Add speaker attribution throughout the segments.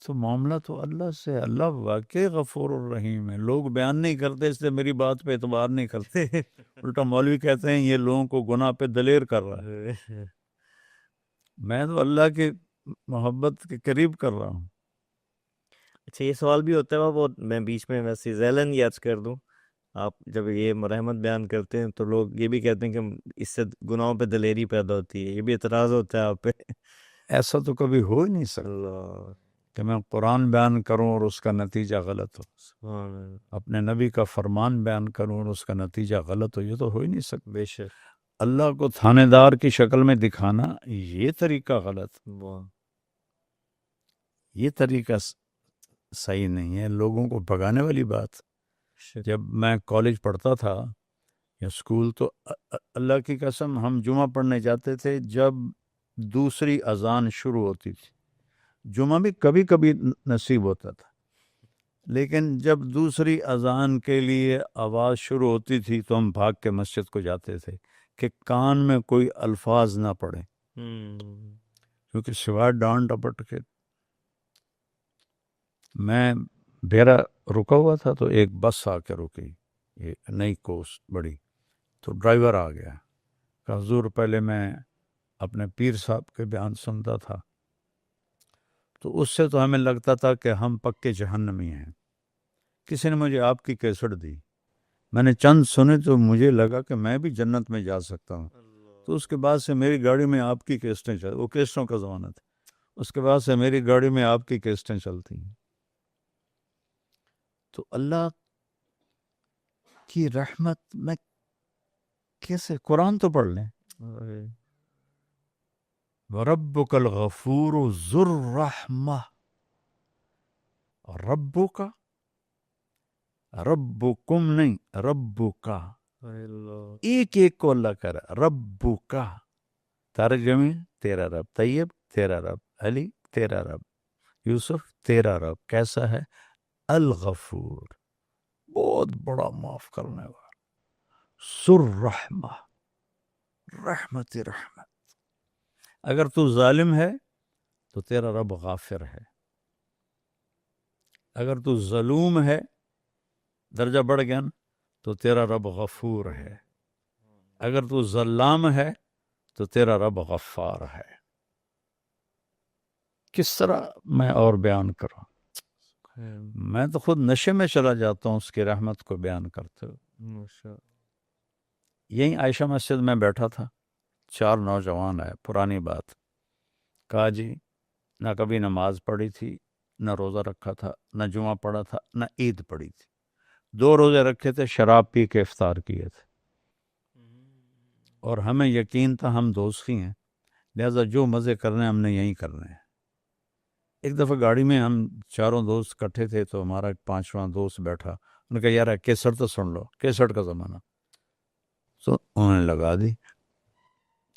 Speaker 1: تو معاملہ تو اللہ سے، اللہ واقعی غفور الرحیم ہے. لوگ بیان نہیں کرتے اس لیے میری بات پہ اعتبار نہیں کرتے. الٹا مولوی کہتے ہیں یہ لوگوں کو گناہ پہ دلیر کر رہا ہے. میں تو اللہ کی محبت کے قریب کر رہا ہوں.
Speaker 2: اچھا یہ سوال بھی ہوتا ہے وہ میں بیچ میں ویسے ذیلاً یاد کر دوں، آپ جب یہ رحمت بیان کرتے ہیں تو لوگ یہ بھی کہتے ہیں کہ اس سے گناہوں پہ دلیری پیدا ہوتی ہے، یہ بھی اعتراض ہوتا ہے آپ پہ؟
Speaker 1: ایسا تو کبھی ہو ہی نہیں سکتا
Speaker 2: اللہ
Speaker 1: کہ میں قرآن بیان کروں اور اس کا نتیجہ غلط ہو،
Speaker 2: سبحان اللہ،
Speaker 1: اپنے نبی کا فرمان بیان کروں اور اس کا نتیجہ غلط ہو. یہ تو ہو ہی نہیں سکتا.
Speaker 2: بے شک.
Speaker 1: اللہ کو تھانے دار کی شکل میں دکھانا یہ طریقہ غلط،
Speaker 2: واہ.
Speaker 1: یہ طریقہ صحیح نہیں ہے، لوگوں کو بھگانے والی بات.
Speaker 2: شک.
Speaker 1: جب میں کالج پڑھتا تھا یا اسکول تو اللہ کی قسم ہم جمعہ پڑھنے جاتے تھے جب دوسری اذان شروع ہوتی تھی. جمعہ بھی کبھی کبھی نصیب ہوتا تھا، لیکن جب دوسری اذان کے لیے آواز شروع ہوتی تھی تو ہم بھاگ کے مسجد کو جاتے تھے کہ کان میں کوئی الفاظ نہ پڑے، کیونکہ سوائے ڈانٹ ڈپٹ کے. میں بیرا رکا ہوا تھا تو ایک بس آ کے رکی، یہ نئی کوس بڑی، تو ڈرائیور آ گیا کہ حضور پہلے میں اپنے پیر صاحب کے بیان سنتا تھا تو اس سے تو ہمیں لگتا تھا کہ ہم پکے جہنمی ہیں. کسی نے مجھے آپ کی کیسٹ دی، میں نے چند سنے تو مجھے لگا کہ میں بھی جنت میں جا سکتا ہوں. تو اس کے بعد سے میری گاڑی میں آپ کی کیسٹیں چل، وہ کیسٹوں کا زمانہ تھا، اس کے بعد سے میری گاڑی میں آپ کی کیسٹیں چلتی ہیں. تو اللہ کی رحمت میں کیسے، قرآن تو پڑھ لیں. وَرَبُّكَ الْغَفُورُ ذُو الرَّحْمَةِ، ربک ربکم نہیں، ربک، ایک ایک کو اللہ کر ربک. ترجمے تیرا رب، طیب تیرا رب، علی تیرا رب، یوسف تیرا رب کیسا ہے؟ الغفور، بہت بڑا معاف کرنے والا، ذو الرحمہ، رحمت رحمت. اگر تو ظالم ہے تو تیرا رب غافر ہے، اگر تو ظلوم ہے درجہ بڑھ گیا نا تو تیرا رب غفور ہے، اگر تو ظلام ہے تو تیرا رب غفار ہے. کس طرح میں اور بیان کروں، میں تو خود نشے میں چلا جاتا ہوں اس کی رحمت کو بیان کرتے ہوئے. یہیں عائشہ مسجد میں بیٹھا تھا، 4 نوجوان آئے، پرانی بات، کہا جی نہ کبھی نماز پڑھی تھی، نہ روزہ رکھا تھا، نہ جمعہ پڑھا تھا، نہ عید پڑھی تھی، 2 روزے رکھے تھے، شراب پی کے افطار کیے تھے، اور ہمیں یقین تھا ہم دوست ہی ہیں، لہذا جو مزے کرنے ہم نے یہیں کرنے ہیں. ایک دفعہ گاڑی میں ہم چاروں دوست کٹھے تھے تو ہمارا ایک 5واں دوست بیٹھا، انہوں نے کہا یار کیسٹ تو سن لو، کیسٹ کا زمانہ، تو انہوں نے لگا دی.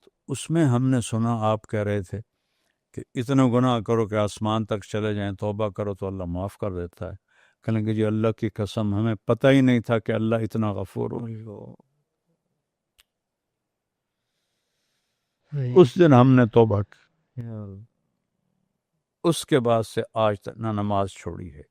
Speaker 1: تو اس میں ہم نے سنا آپ کہہ رہے تھے کہ اتنے گناہ کرو کہ آسمان تک چلے جائیں، توبہ کرو تو اللہ معاف کر دیتا ہے. کہنے کہ جی اللہ کی قسم ہمیں پتہ ہی نہیں تھا کہ اللہ اتنا غفور ہو. اس دن ہم نے توبہ کی، اس کے بعد سے آج تک نہ نماز چھوڑی ہے.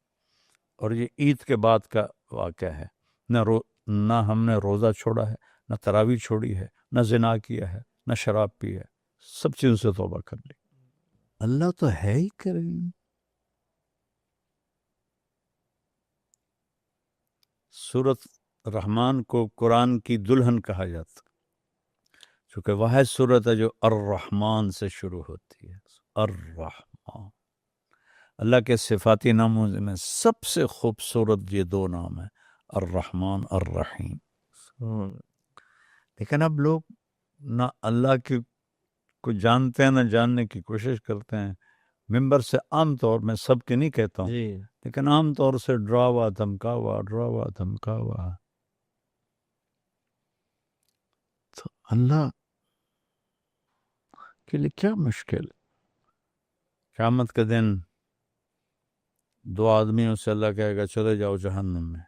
Speaker 1: اور یہ عید کے بعد کا واقعہ ہے، نہ ہم نے روزہ چھوڑا ہے، نہ تراویح چھوڑی ہے، نہ زنا کیا ہے، نہ شراب پی ہے، سب چیزوں سے توبہ کر لی. اللہ تو ہے ہی کریم. سورۃ رحمان کو قرآن کی دلہن کہا جاتا چونکہ واحد سورت ہے جو الرحمن سے شروع ہوتی ہے. الرحمن، اللہ کے صفاتی ناموں میں سب سے خوبصورت یہ 2 نام ہیں، الرحمن الرحیم. لیکن اب لوگ نہ اللہ کی کو جانتے ہیں نہ جاننے کی کوشش کرتے ہیں. ممبر سے عام طور میں سب کے نہیں کہتا ہوں لیکن عام طور سے ڈراوا دھمکاوا. تو اللہ کے لیے کیا مشکل؟ قیامت کے دن 2 آدمیوں سے اللہ کہے گا چلے جاؤ جہنم میں،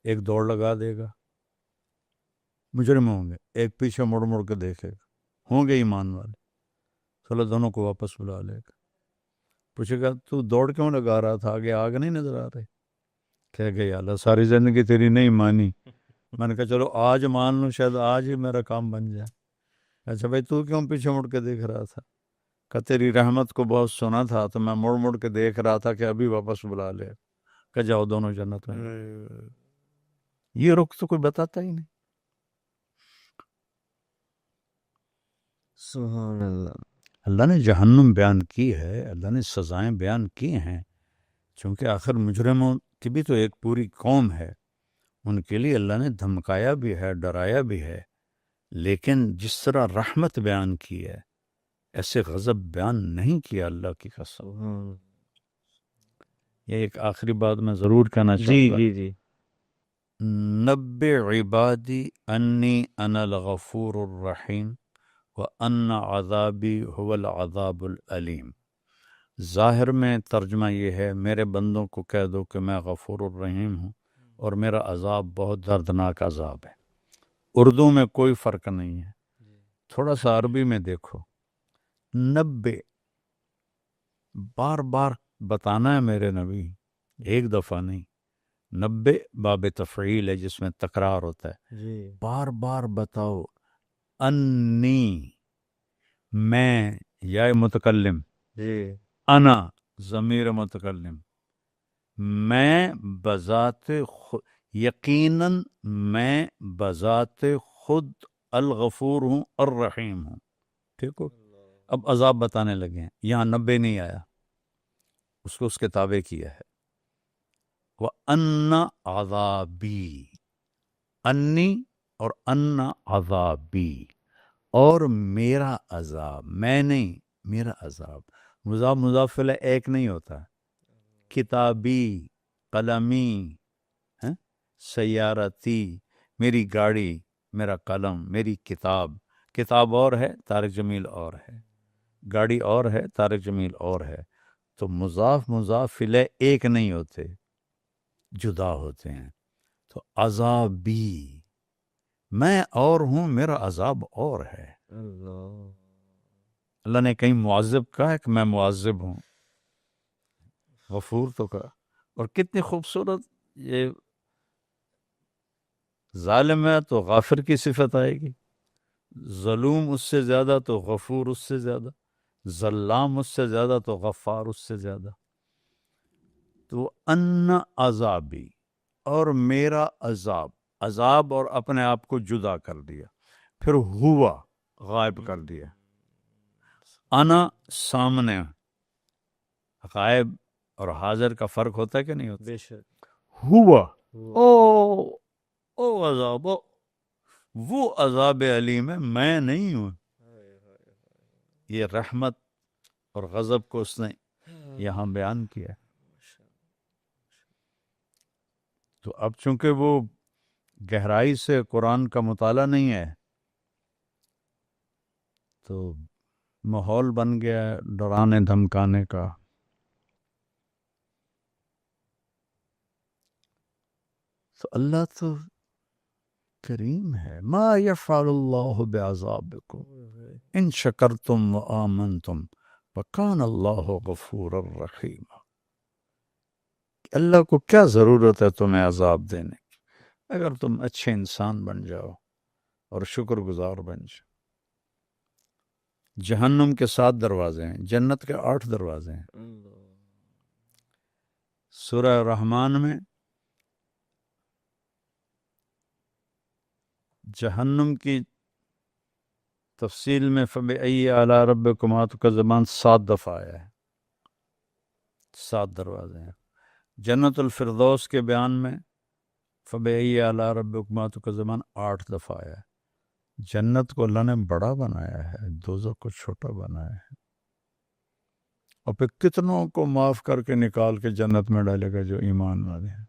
Speaker 1: ایک دوڑ لگا دے گا، مجرم ہوں گے، ایک پیچھے مڑ کے دیکھے گا، ہوں گے ایمان والے، چلو دونوں کو واپس بلا لے گا. پوچھے گا تو دوڑ کیوں لگا رہا تھا, آگے آگ نہیں نظر آ رہے؟ کہہ گئے یا اللہ ساری زندگی تیری نہیں مانی. میں نے کہا چلو آج مان لوں, شاید آج ہی میرا کام بن جائے. اچھا بھائی تو کیوں پیچھے مڑ کے دیکھ رہا تھا؟ کہ تیری رحمت کو بہت سنا تھا تو میں مڑ مڑ کے دیکھ رہا تھا کہ ابھی واپس بلا لے, کہ جاؤ دونوں جنت میں. یہ رخ تو کوئی بتاتا ہی نہیں.
Speaker 2: سبحان اللہ.
Speaker 1: اللہ نے جہنم بیان کی ہے, اللہ نے سزائیں بیان کی ہیں, چونکہ آخر مجرموں کی بھی تو ایک پوری قوم ہے, ان کے لیے اللہ نے دھمکایا بھی ہے, ڈرایا بھی ہے. لیکن جس طرح رحمت بیان کی ہے, ایسے غضب بیان نہیں کیا اللہ کی قسم.
Speaker 2: سبحان.
Speaker 1: یہ ایک آخری بات میں ضرور کہنا
Speaker 2: جی
Speaker 1: چاہوں گا.
Speaker 2: جی جی.
Speaker 1: نبئ عبادی انی انا الغفور الرحیم وان عذابی هو العذاب العلیم. ظاہر میں ترجمہ یہ ہے, میرے بندوں کو کہہ دو کہ میں غفور الرحیم ہوں اور میرا عذاب بہت دردناک عذاب ہے. اردو میں کوئی فرق نہیں ہے, تھوڑا سا عربی میں دیکھو. نبے بار بار بتانا ہے میرے نبی, ایک دفعہ نہیں. نبے باب تفعیل ہے جس میں تکرار ہوتا ہے.
Speaker 2: جی
Speaker 1: بار بار بتاؤ. انی میں یا متکلم,
Speaker 2: جی.
Speaker 1: انا ضمیر متکلم, میں بذات خود, یقیناً میں بذات خود الغفور ہوں الرحیم ہوں. ٹھیک ہو؟ اب عذاب بتانے لگے ہیں, یہاں نبے نہیں آیا, اس کو اس کے تابع کیا ہے. وَأَنَّ عَذَابِي, انی اور ان عذابی, اور میرا عذاب, میں نہیں میرا عذاب. مضاف مضاف الیہ ایک نہیں ہوتا. کتابی, قلمی, سیارتی, میری گاڑی, میرا قلم, میری کتاب. کتاب اور ہے, طارق جمیل اور ہے. گاڑی اور ہے, طارق جمیل اور ہے. تو مضاف مضاف الیہ ایک نہیں ہوتے, جدا ہوتے ہیں. تو عذابی, میں اور ہوں, میرا عذاب اور ہے.
Speaker 2: اللہ.
Speaker 1: اللہ نے کہیں معذب کہا ہے کہ میں معذب ہوں, غفور تو کہا. اور کتنی خوبصورت, یہ ظالم ہے تو غافر کی صفت آئے گی, ظلوم اس سے زیادہ تو غفور اس سے زیادہ, ظلام اس سے زیادہ تو غفار اس سے زیادہ. تو ان عذابی, اور میرا عذاب. عذاب اور اپنے آپ کو جدا کر دیا, پھر ہوا غائب کر دیا. انا سامنے, غائب اور حاضر کا فرق ہوتا ہے کہ نہیں ہوتا؟
Speaker 2: بے شک.
Speaker 1: ہوا, او عذاب, وہ عذاب علیم ہے, میں نہیں ہوں. یہ رحمت اور غضب کو اس نے یہاں بیان کیا. تو اب چونکہ وہ گہرائی سے قرآن کا مطالعہ نہیں ہے, تو ماحول بن گیا ہے ڈرانے دھمکانے کا. تو اللہ تو کریم ہے. ما یفعل اللہ بعذابکم ان شکرتم وآمنتم وکان اللہ غفورا رحیما. اللہ کو کیا ضرورت ہے تمہیں عذاب دینے کی, اگر تم اچھے انسان بن جاؤ اور شکر گزار بن جاؤ. جہنم کے 7 دروازے ہیں, جنت کے 8 دروازے ہیں. سورہ رحمان میں جہنم کی تفصیل میں فَبِأَيِّ آلَاءِ رَبِّكُمَا تُكَذِّبَانِ 7 دفعہ آیا ہے. 7 دروازے ہیں. جنت الفردوس کے بیان میں فَبِأَيِّ آلَاءِ رَبِّكُمَا تُكَذِّبَانِ 8 دفعہ آیا ہے. جنت کو اللہ نے بڑا بنایا ہے, دوزخ کو چھوٹا بنایا ہے, اور پھر کتنوں کو معاف کر کے نکال کے جنت میں ڈالے گا جو ایمان والے ہیں.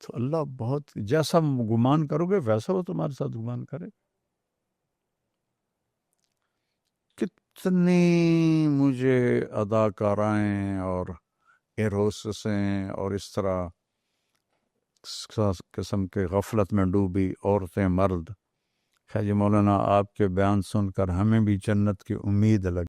Speaker 1: تو اللہ بہت, جیسا گمان کرو گے ویسا وہ تمہارے ساتھ گمان کرے. کتنی مجھے اداکارائیں اور ایروسسیں اور اس طرح قسم کے غفلت میں ڈوبی عورتیں مرد. خیر مولانا آپ کے بیان سن کر ہمیں بھی جنت کی امید لگ